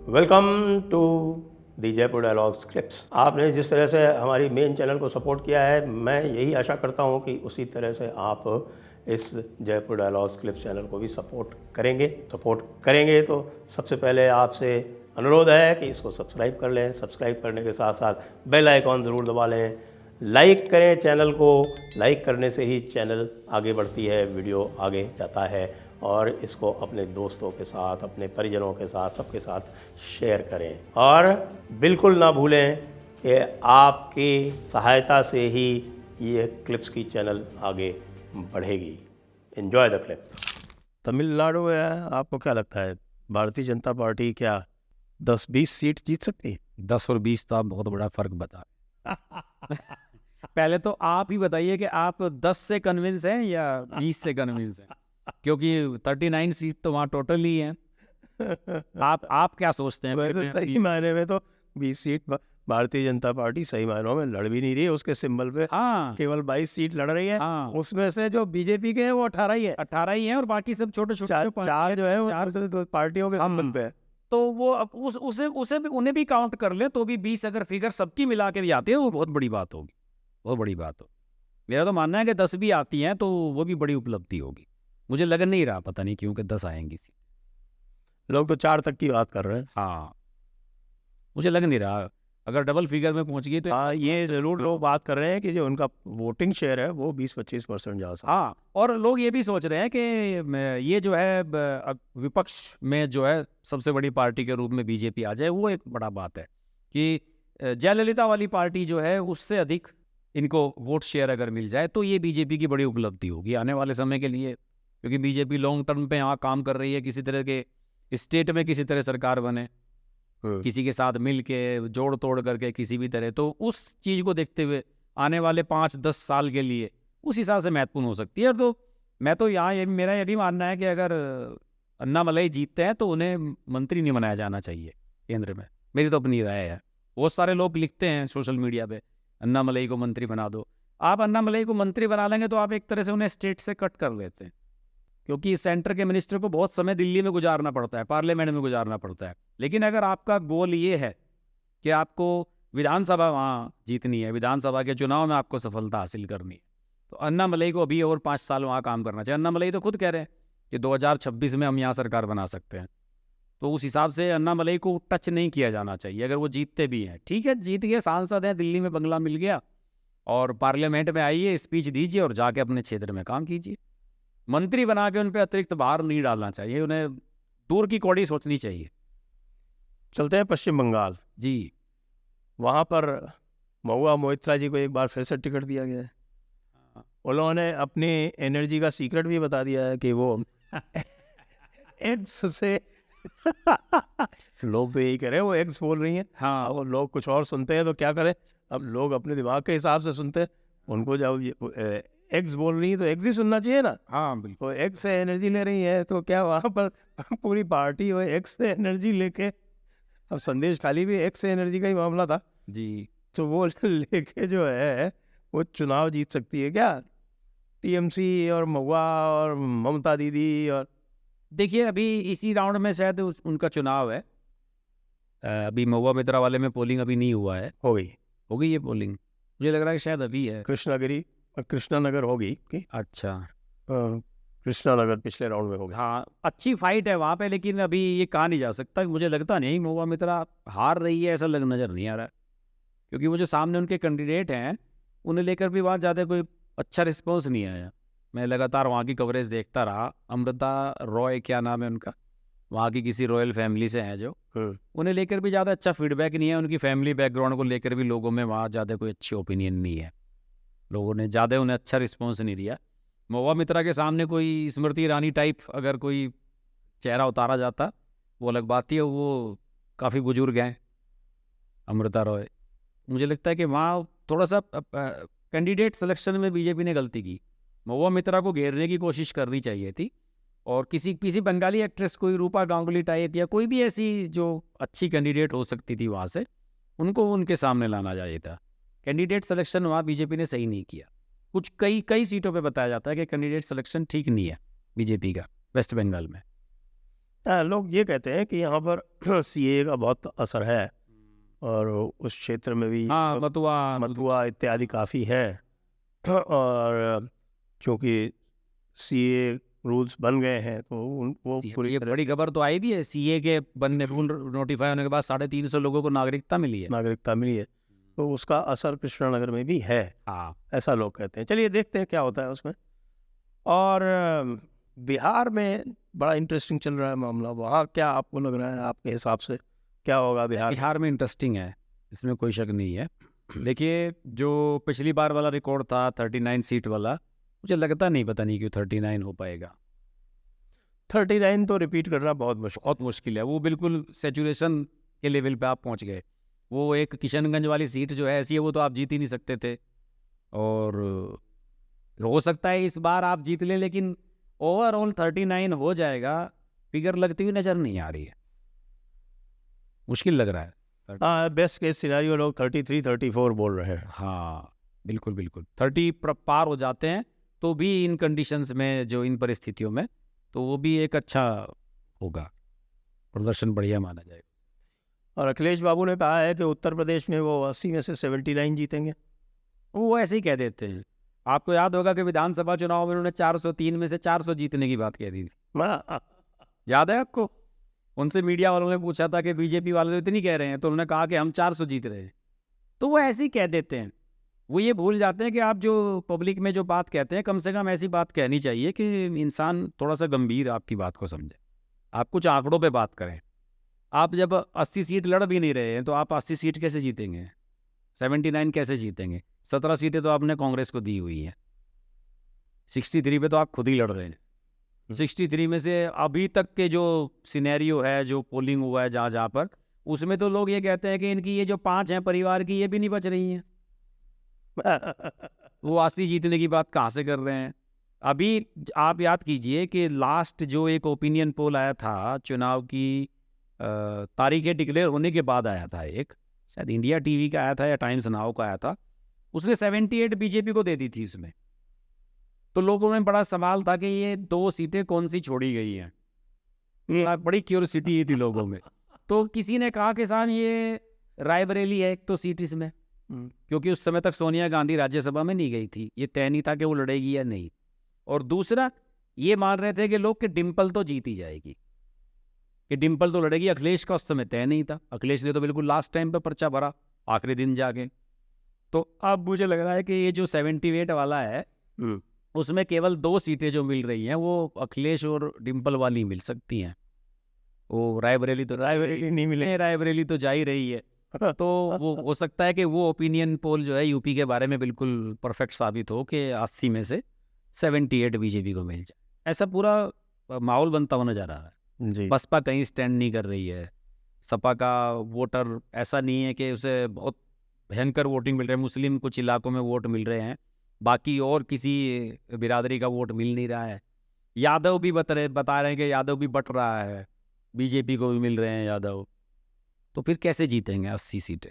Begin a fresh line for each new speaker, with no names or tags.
Welcome to the Jaipur dialogues clips. आपने जिस तरह से हमारी मेन चैनल को सपोर्ट किया है, मैं यही आशा करता हूं कि उसी तरह से आप इस जयपुर डायलॉग्स क्लिप्स चैनल को भी सपोर्ट करेंगे तो सबसे पहले आपसे अनुरोध है कि इसको सब्सक्राइब कर लें। सब्सक्राइब करने के साथ साथ बेल आइकॉन ज़रूर दबा लें। लाइक करें चैनल को। लाइक करने से ही चैनल आगे बढ़ती है, वीडियो आगे जाता है। और इसको अपने दोस्तों के साथ, अपने परिजनों के साथ, सबके साथ शेयर करें। और बिल्कुल ना भूलें कि आपकी सहायता से ही ये क्लिप्स की चैनल आगे बढ़ेगी। Enjoy the clip. तमिलनाडु में आपको क्या लगता है, भारतीय जनता पार्टी क्या 10-20 सीट जीत सकती है?
10 और 20 तो आप बहुत बड़ा फर्क बता पहले तो आप ही बताइए कि आप 10 से कन्विंस हैं या 20 से कन्विंस हैं, क्योंकि 39 सीट तो वहाँ टोटल ही हैं। आप क्या सोचते हैं?
तो सही मायने में तो 20 सीट भारतीय जनता पार्टी सही मायनों में लड़ भी नहीं रही है। उसके सिंबल पे केवल 22 सीट लड़ रही है। उसमें से जो बीजेपी के हैं वो 18 ही है।
18 ही हैं और बाकी सब छोटे छोटे
चार जो है वो चार पार्टियों के सिंबल पे है।
तो वो उसे भी उन्हें भी काउंट कर ले तो भी 20 अगर फिगर सबकी मिला के भी आती है वो बहुत बड़ी बात होगी, बहुत बड़ी बात हो। मेरा तो मानना है कि 10 भी आती हैं तो वो भी बड़ी उपलब्धि होगी। मुझे लग नहीं रहा, पता नहीं क्यों कि 10 आएंगी सीट।
लोग तो 4 तक की बात कर रहे हैं।
हाँ, मुझे लग नहीं रहा अगर डबल फिगर में पहुंच गई तो।
हाँ, ये जरूर लोग बात कर रहे हैं कि जो उनका वोटिंग शेयर है वो 20-25% जा सकता है।
हाँ, और लोग ये भी सोच रहे हैं कि ये जो है विपक्ष में जो है सबसे बड़ी पार्टी के रूप में बीजेपी आ जाए, वो एक बड़ा बात है कि जयललिता वाली पार्टी जो है उससे अधिक इनको वोट शेयर अगर मिल जाए तो ये बीजेपी की बड़ी उपलब्धि होगी आने वाले समय के लिए, क्योंकि बीजेपी लॉन्ग टर्म पे यहाँ काम कर रही है। किसी तरह के स्टेट में किसी तरह सरकार बने, किसी के साथ मिल के जोड़ तोड़ करके किसी भी तरह, तो उस चीज़ को देखते हुए आने वाले 5-10 साल के लिए उस हिसाब से महत्वपूर्ण हो सकती है। तो मैं तो यहाँ मेरा ये भी मानना है कि अगर अन्नामलई जीतते हैं तो उन्हें मंत्री नहीं बनाया जाना चाहिए केंद्र में। मेरी तो अपनी राय है। बहुत सारे लोग लिखते हैं सोशल मीडिया पे अन्नामलई को मंत्री बना दो। आप अन्नामलई को मंत्री बना लेंगे तो आप एक तरह से उन्हें स्टेट से कट कर लेते हैं, क्योंकि सेंटर के मिनिस्टर को बहुत समय दिल्ली में गुजारना पड़ता है, पार्लियामेंट में गुजारना पड़ता है। लेकिन अगर आपका गोल ये है कि आपको विधानसभा वहाँ जीतनी है, विधानसभा के चुनाव में आपको सफलता हासिल करनी है, तो अन्नामलई को अभी और 5 साल वहाँ काम करना चाहिए। अन्नामलई तो खुद कह रहे हैं कि 2026 में हम यहाँ सरकार बना सकते हैं। तो उस हिसाब से अन्नामलई को टच नहीं किया जाना चाहिए अगर वो जीतते भी हैं। ठीक है, जीत गए, सांसद हैं, दिल्ली में बंगला मिल गया, और पार्लियामेंट में आइए, स्पीच दीजिए और जाके अपने क्षेत्र में काम कीजिए। मंत्री बना के उन पर अतिरिक्त भार नहीं डालना चाहिए, उन्हें दूर की कौड़ी सोचनी चाहिए।
चलते हैं पश्चिम बंगाल
जी।
वहाँ पर महुआ मोइत्रा जी को एक बार फिर से टिकट दिया गया है। उन्होंने अपनी एनर्जी का सीक्रेट भी बता दिया है कि वो एग्स से लोग तो यही करें, वो एग्स बोल रही हैं।
हाँ,
और लोग कुछ और सुनते हैं तो क्या करें, अब लोग अपने दिमाग के हिसाब से सुनते हैं। उनको जब एग्स बोल रही है तो एग्स ही सुनना चाहिए ना।
हाँ बिल्कुल।
तो एग्स से एनर्जी ले रही है तो क्या वहाँ पर पूरी पार्टी वो एग्स से एनर्जी लेके, अब संदेश खाली भी एग्स से एनर्जी का ही मामला था
जी,
तो वो लेके जो है वो चुनाव जीत सकती है क्या? टीएमसी और महुआ और ममता दीदी। और
देखिए अभी इसी राउंड में शायद उनका चुनाव है। अभी महुआ मित्रा वाले में पोलिंग अभी नहीं हुआ है।
हो गई
ये पोलिंग मुझे लग रहा है कि शायद अभी है।
कृष्णानगर होगी कि?
अच्छा,
कृष्णानगर पिछले राउंड में हो गया।
हाँ, अच्छी फाइट है वहाँ पे, लेकिन अभी ये कहा नहीं जा सकता। मुझे लगता नहीं महुआ मित्रा हार रही है, ऐसा नज़र नहीं आ रहा, क्योंकि वो जो सामने उनके कैंडिडेट हैं उन्हें लेकर भी वहाँ ज़्यादा कोई अच्छा रिस्पॉन्स नहीं आया। मैं लगातार वहाँ की कवरेज देखता रहा। अमृता रॉय क्या नाम है उनका, वहाँ की किसी रॉयल फैमिली से हैं जो, उन्हें लेकर भी ज़्यादा अच्छा फीडबैक नहीं है। उनकी फैमिली बैकग्राउंड को लेकर भी लोगों में वहाँ ज़्यादा कोई अच्छी ओपिनियन नहीं है। लोगों ने ज़्यादा उन्हें अच्छा रिस्पॉन्स नहीं दिया। महुआ मित्रा के सामने कोई स्मृति ईरानी टाइप अगर कोई चेहरा उतारा जाता वो अलग बात थी। वो काफ़ी बुजुर्ग हैं अमृता रॉय। मुझे लगता है कि वहाँ थोड़ा सा कैंडिडेट सिलेक्शन में बीजेपी ने गलती की। महुआ मित्रा को घेरने की कोशिश करनी चाहिए थी, और किसी बंगाली एक्ट्रेस, कोई रूपा गांगुली टाइप या कोई भी ऐसी जो अच्छी कैंडिडेट हो सकती थी वहाँ से, उनको उनके सामने लाना चाहिए था। कैंडिडेट सिलेक्शन वहाँ बीजेपी ने सही नहीं किया। कई सीटों पे बताया जाता है कि कैंडिडेट सिलेक्शन ठीक नहीं है बीजेपी का वेस्ट बंगाल में।
लोग ये कहते हैं कि यहाँ पर सीए का बहुत असर है और उस क्षेत्र में भी
हाँ,
मथुआ इत्यादि काफ़ी हैं और चूँकि सीए रूल्स बन गए हैं तो वो पूरी
ये
तरह
बड़ी खबर तो आई भी है, सीए के बनने रूल नोटिफाई होने के बाद 350 लोगों को नागरिकता मिली है।
नागरिकता मिली है, तो उसका असर कृष्णानगर में भी है,
हाँ,
ऐसा लोग कहते हैं। चलिए देखते हैं क्या होता है उसमें। और बिहार में बड़ा इंटरेस्टिंग चल रहा है मामला, वहाँ क्या आपको लग रहा है, आपके हिसाब से क्या होगा बिहार?
बिहार में इंटरेस्टिंग है, इसमें कोई शक नहीं है। देखिए, जो पिछली बार वाला रिकॉर्ड था 39 सीट वाला, मुझे लगता नहीं, पता नहीं क्यों 39 हो पाएगा।
39 तो रिपीट करना बहुत
मुश्किल है, वो बिल्कुल सैचुरेशन के लेवल पे आप पहुंच गए। वो एक किशनगंज वाली सीट जो है ऐसी है, वो तो आप जीत ही नहीं सकते थे। और हो सकता है इस बार आप जीत लें, लेकिन ओवरऑल 39 हो जाएगा, फिगर लगती हुई नजर नहीं आ रही है, मुश्किल लग रहा है।
हाँ, बेस्ट केस सिनेरियो लोग 33 34 बोल रहे हैं।
हाँ, बिल्कुल बिल्कुल 30 पार हो जाते हैं तो भी इन कंडीशंस में, जो इन परिस्थितियों में, तो वो भी एक अच्छा होगा, प्रदर्शन बढ़िया माना जाएगा।
और अखिलेश बाबू ने कहा है कि उत्तर प्रदेश में वो 80 में से 79 जीतेंगे।
वो ऐसे ही कह देते हैं। आपको याद होगा कि विधानसभा चुनाव में उन्होंने 403 में से 400 जीतने की बात कह दी थी, याद है आपको? उनसे मीडिया वालों ने पूछा था कि बीजेपी वाले तो इतनी कह रहे हैं, तो उन्होंने कहा कि हम 400 जीत रहे हैं। तो वो ऐसे ही कह देते हैं, वो ये भूल जाते हैं कि आप जो पब्लिक में जो बात कहते हैं, कम से कम ऐसी बात कहनी चाहिए कि इंसान थोड़ा सा गंभीर आपकी बात को समझे, आप कुछ आंकड़ों पे बात करें। आप जब 80 सीट लड़ भी नहीं रहे हैं तो आप 80 सीट कैसे जीतेंगे, 79 कैसे जीतेंगे? 17 सीटें तो आपने कांग्रेस को दी हुई हैं, 63 पे तो आप खुद ही लड़ रहे हैं। 63 में से अभी तक के जो सिनेरियो है, जो पोलिंग हुआ है जहाँ जहाँ पर, उसमें तो लोग ये कहते हैं कि इनकी ये जो 5 हैं परिवार की, ये भी नहीं बच रही हैं। वो 80 जीतने की बात कहाँ से कर रहे हैं? अभी आप याद कीजिए कि लास्ट जो एक ओपिनियन पोल आया था चुनाव की तारीखें डिक्लेयर होने के बाद आया था, एक शायद इंडिया टीवी का आया था या टाइम्स नाउ का आया था, उसने 78 बीजेपी को दे दी थी इसमें। तो लोगों में बड़ा सवाल था कि ये 2 सीटें कौन सी छोड़ी गई हैं, बड़ी क्यूरियोसिटी थी लोगों में। तो किसी ने कहा कि साहब ये रायबरेली है एक तो सीट इसमें, क्योंकि उस समय तक सोनिया गांधी राज्यसभा में नहीं गई थी, ये तय नहीं था कि वो लड़ेगी या नहीं। और दूसरा ये मान रहे थे कि लोग कि डिम्पल तो जीत ही जाएगी, कि डिम्पल तो लड़ेगी। अखिलेश का उस समय तय नहीं था, अखिलेश ने तो बिल्कुल लास्ट टाइम पे पर्चा भरा, आखिरी दिन जाके। तो अब मुझे लग रहा है कि ये जो 78 वाला है, उसमें केवल 2 सीटें जो मिल रही हैं वो अखिलेश और डिम्पल वाली मिल सकती हैं। वो रायबरेली नहीं मिले, रायबरेली तो जा ही रही है। तो वो हो सकता है कि वो ओपिनियन पोल जो है यूपी के बारे में बिल्कुल परफेक्ट साबित हो कि 80 में से 78 बीजेपी को मिल जाए। ऐसा पूरा माहौल बनता हुआ नजर आ रहा है जी। बसपा कहीं स्टैंड नहीं कर रही है, सपा का वोटर ऐसा नहीं है कि उसे बहुत भयंकर वोटिंग मिल रही है, मुस्लिम कुछ इलाकों में वोट मिल रहे हैं, बाकी और किसी बिरादरी का वोट मिल नहीं रहा है। यादव भी बता रहे हैं कि यादव भी बट रहा है, बीजेपी को भी मिल रहे हैं यादव। तो फिर कैसे जीतेंगे 80 सीटें?